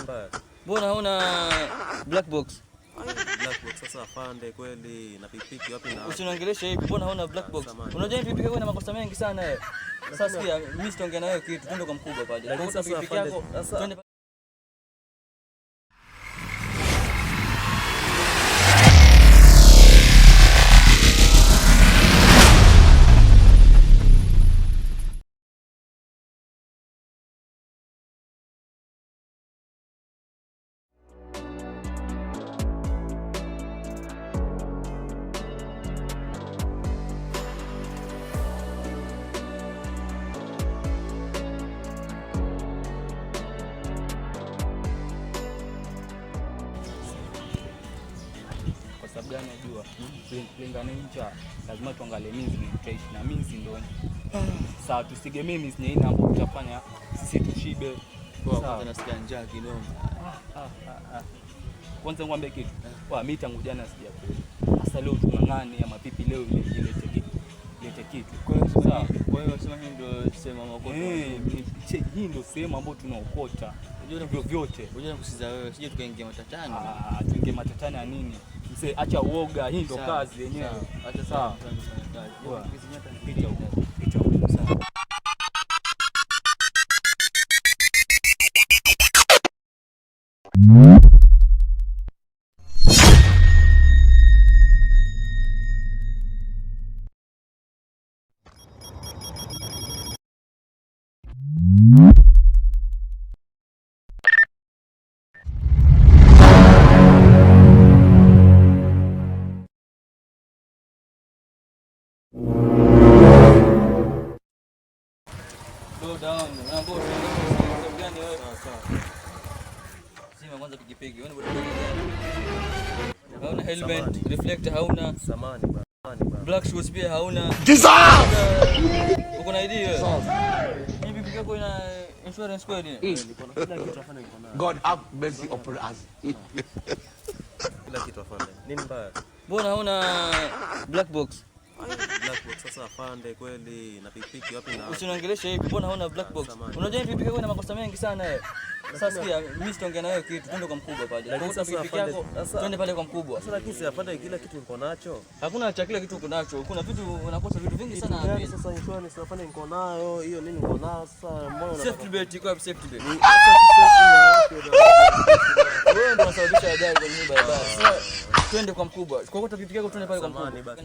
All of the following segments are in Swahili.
mbaya? Mbona hauna black box? Black box sasa afande kweli na pikipiki wapi na? Usiniongeleshe hivi. Mbona hauna black box? Unajua pikipiki yako ina makosa mengi sana wewe. Sasa sikia, mimi sitaongea na wewe kitu. Twende kwa mkubwa pale. Kwa sababu pikipiki yako twende. Gani unajua kulingana ncha lazima tuangalie means ni fresh na means ndio sawa, tusigemee means ni hapo tutafanya sisi tushibe. Sawa, nasikia njaa kinoma. Kwanza ngwambie kitu kwa mimi tangu jana sijakula. Sasa leo tunang'ane ya mapipi leo ilete kitu. Kwa hiyo sema hii ndio sema maokota. Hii ndio sema ambayo tunaokota. Unajua vyote. Unajua kusiza wewe sije tukaingia matatani. Tuingie matatani ya nini? Mse acha uoga, hii ndo kazi yenyewe. Acha sawa. Picha huko. Sawa. Down, naomba gani wewe? Sawa. Sima kwanza pikipiki. Wewe hauna helmet, reflector hauna, samani bana. Black shoes pia hauna. Uko na ID wewe? Hii pikipiki yako ina insurance kweli? Niko na kila kitu afanye niko nayo. God have mercy upon us. Kila kitu afanye. Nini mbaya? Mbona hauna black box? Black box sasa afande kweli na pikipiki wapi na? Usiniongeleshe hivi. Mbona hauna black box? Unajua pikipiki yako ina makosa mengi sana wewe. Sasa sikia, mimi sitaongea na wewe kitu. Twende kwa mkubwa pale. Kwa sababu pikipiki yako twende pale kwa mkubwa. Sasa lakini si afande kila kitu niko nacho. Hakuna cha kila kitu uko nacho. Kuna vitu unakosa vitu vingi sana hapa. Sasa insurance afande niko nayo. Hiyo nini niko nayo sasa? Mbona safety belt iko wapi? Safety belt. Wewe ndio unasababisha ajali kwa nyumba ya basi. Twende kwa mkubwa. Kwa pikipiki yako twende pale kwa mkubwa.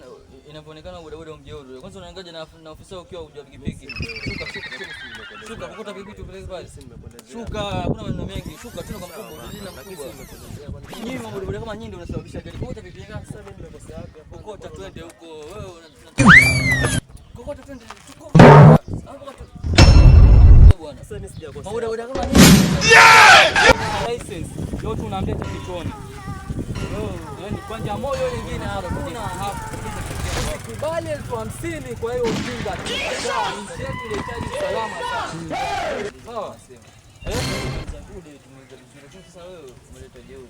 Inapoonekana bodaboda mjeuri. Kwanza unaangaje na ofisa ukiwa hujua pikipiki. Shuka kokota pikipiki tupeleke pale. Shuka, hakuna maneno mengi. Shuka tuna kwa mkubwa, ndio mkubwa. Nyinyi bodaboda kama nyinyi ndio unasababisha ajali. Kokota pikipiki yako sasa mimi nimekosea wapi? Kokota twende huko. Wewe kokota twende. Bwana. Sasa mimi sijakosea. Bodaboda kama nyinyi. License. Leo tunaambia cha kichoni. Yaani kwanza moyo nyingine hapo kuna hapo. Kubali 50 kwa hiyo ujinga tu. Sawa, nchi yetu inahitaji salama sana. Sawa. Sasa wewe umeleta jeuri.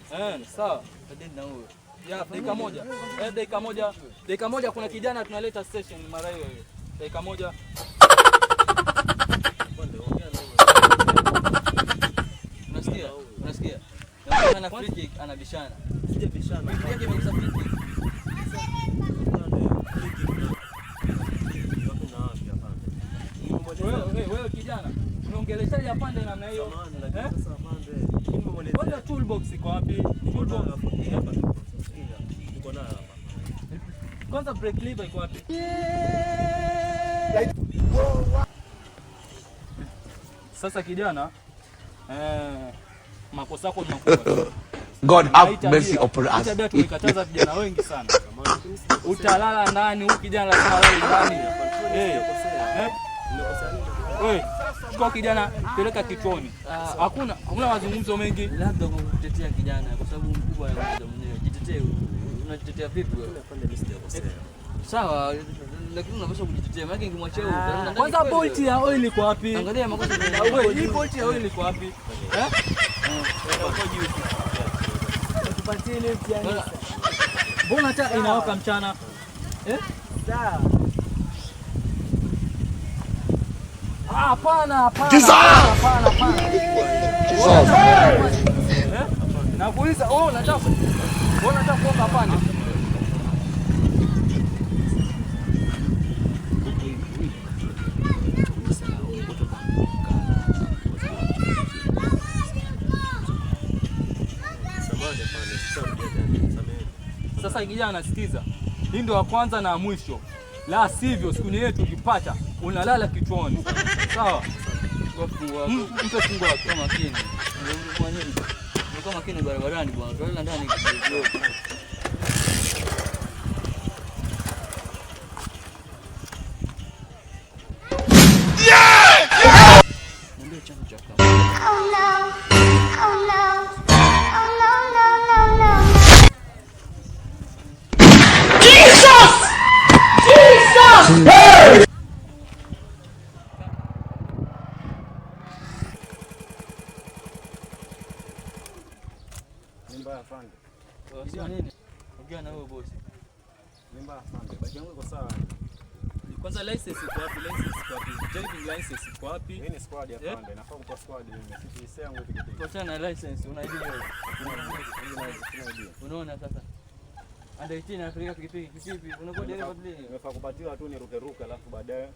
Sawa. Tadeni na huyo. Ya dakika moja kuna kijana tunaleta station mara hiyo. Dakika moja. Unasikia? Ana free kick anabishana. Sije bishana. Yake imekuza free kick. Wewe kijana, unaongeleshaje apande namna hiyo? Sasa apande. Kwanza toolbox iko wapi? Toolbox hapa. Uko nayo hapa. Kwanza brake lever iko wapi? Sasa kijana, makosa yako ni makubwa. God have mercy upon us. Tabia tumekataza vijana wengi sana. Utalala ndani, huyu kijana lazima alale ndani. Wewe, chukua kijana, peleka kituoni. Hakuna mazungumzo mengi. Labda kwa kutetea kijana kwa sababu mkubwa anaanza mwenyewe. Jitetee. Unajitetea vipi wewe? Sawa, lakini unapaswa kujitetea. Maana ingimwachia huyu. Kwanza bolt ya oil iko wapi? Angalia makosa ya oil. Hii bolt ya oil iko wapi? Tupatie ile piano. Mbona hata inawaka mchana? Sawa. Hapana. afande. Sasa kijana, sikiza, hii ndio ya kwanza na mwisho, la sivyo siku yetu ukipata unalala kichwani. Sawa? Mpe fungu kwa makini. Kwa makini barabarani bwana, tulala ndani kidogo. Ndio changu cha kama. Oh no. Oh no. Oh no no no no. Jesus! Jesus! Hey! Nimba afande. Sasa nini? Ongea na wewe boss. Nimba afande. Baki yangu iko sawa. Kwanza license iko wapi? License iko wapi? Driving license iko wapi? Hii ni squad ya afande. Nafaa kupa squad mimi. Sisi yangu pikipiki. Tuachana na license, una idea wewe? Unaona sasa? Anda 18 anapeleka pikipiki. Kipi? Unakuwa dereva vile. Nimefaa kupatiwa tu niruke alafu baadaye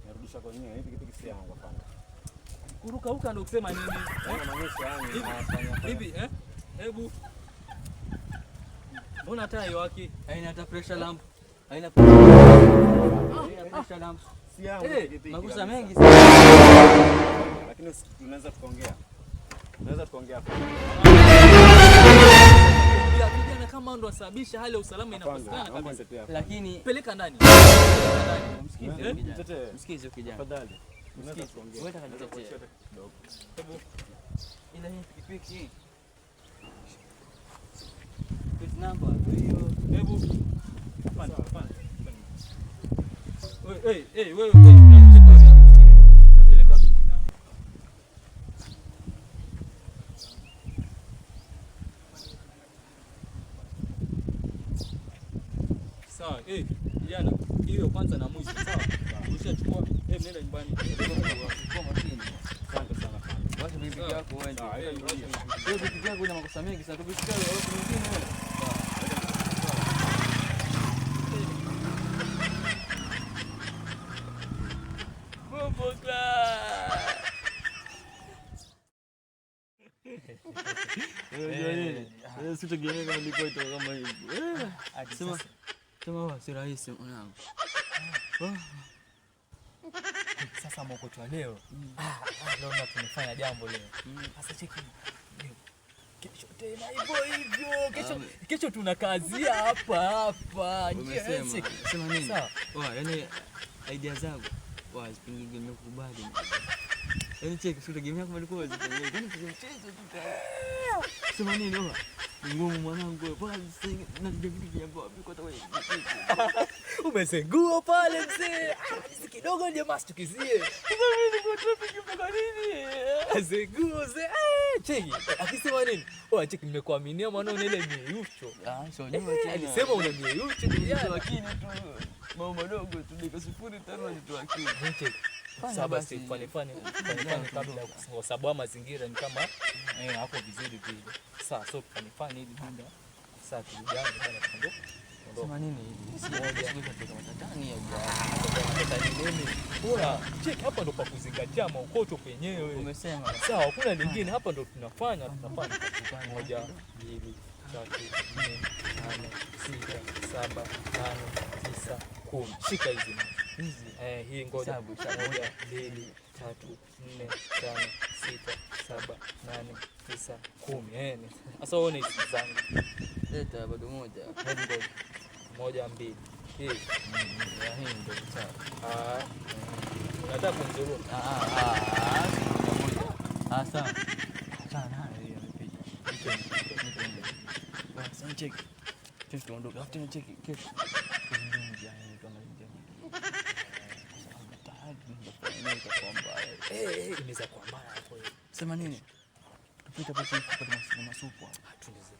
narudisha kwenyewe. Hii pikipiki si yangu afande. Kuruka ndio kusema nini? Maanisha yani Hivi hebu mbona taa yake haina hata pressure lamp? Haina pressure lamp. si yangu pikipiki. Makosa mengi sana. Lakini tunaweza tukaongea. Tunaweza tukaongea hapo. Vijana kama ndo wasababisha hali ya usalama inakosekana kabisa. Lakini peleka ndani. Msikize kijana. Tafadhali. Msikize. Wewe utakatetea kidogo. Hebu ila hii pikipiki. Plate number hiyo. Hebu. Hapana. Wewe. Napeleka wapi? Sawa, kijana, hiyo kwanza na mwisho, sawa? Ushachukua, nenda nyumbani. Chukua makini. Asante sana. Wacha bibi yako uende. Wewe bibi yako ina makosa mengi sana. Tubisikao watu wengine wewe. Bombo class. Wewe sitagemea kama ndipo itakuwa kama hivi. Sema si rahisi mwanangu. Sasa mwokoto leo. Leo ndo tumefanya jambo leo. Sasa cheki. Kesho tena hivyo. Kesho tuna kazi hapa. Sema nini? Sawa. Yaani idea zangu zipingine nimekubali. Yaani cheki sitagemea kama ilikuwa zipingine. Yaani mchezo tu. Sema nini? Ngumu mwanangu, bwana na vipi jambo wapi kwa tawe. Umesengua pale mzee. Sisi kidogo ndio mastukizie. Mimi niko traffic mpaka nini? Asenguo mzee. Cheki, akisema nini? Cheki nimekuaminia mwanao na ile mieyucho. Sio nyuma tena. Alisema una mieyucho kijana. Lakini tu mambo madogo tu dakika 0.5 ni tu akili. Cheki. Sasa basi fanye kabla kwa sababu mazingira ni kama hapo vizuri vile. Sasa so fanye hivi banda. Sasa kijana bwana tundo. Sema nini hivi? Si moja kutoka matatani ya bwana. Nini? Bora check hapa ndo pa kuzingatia maokoto penyewe. Umesema. Sawa, hakuna lingine hapa ndo tunafanya 1 2 3 4 5 6 7 8 9 10. Shika hizi. Hii ngoja. 1 2 3 4 5 6 7 8 9 10. Sasa uone hizi zangu. Leta bado moja. Hebu 1 2. Hii ndio sawa. Nataka kunzuru. Sawa. Sana hiyo imepiga. Sasa check. Kesho tuondoke. After check kesho. Inaweza kuwa mbaya hapo. Sema nini? Tupita pale kupata masupu. Tunaweza.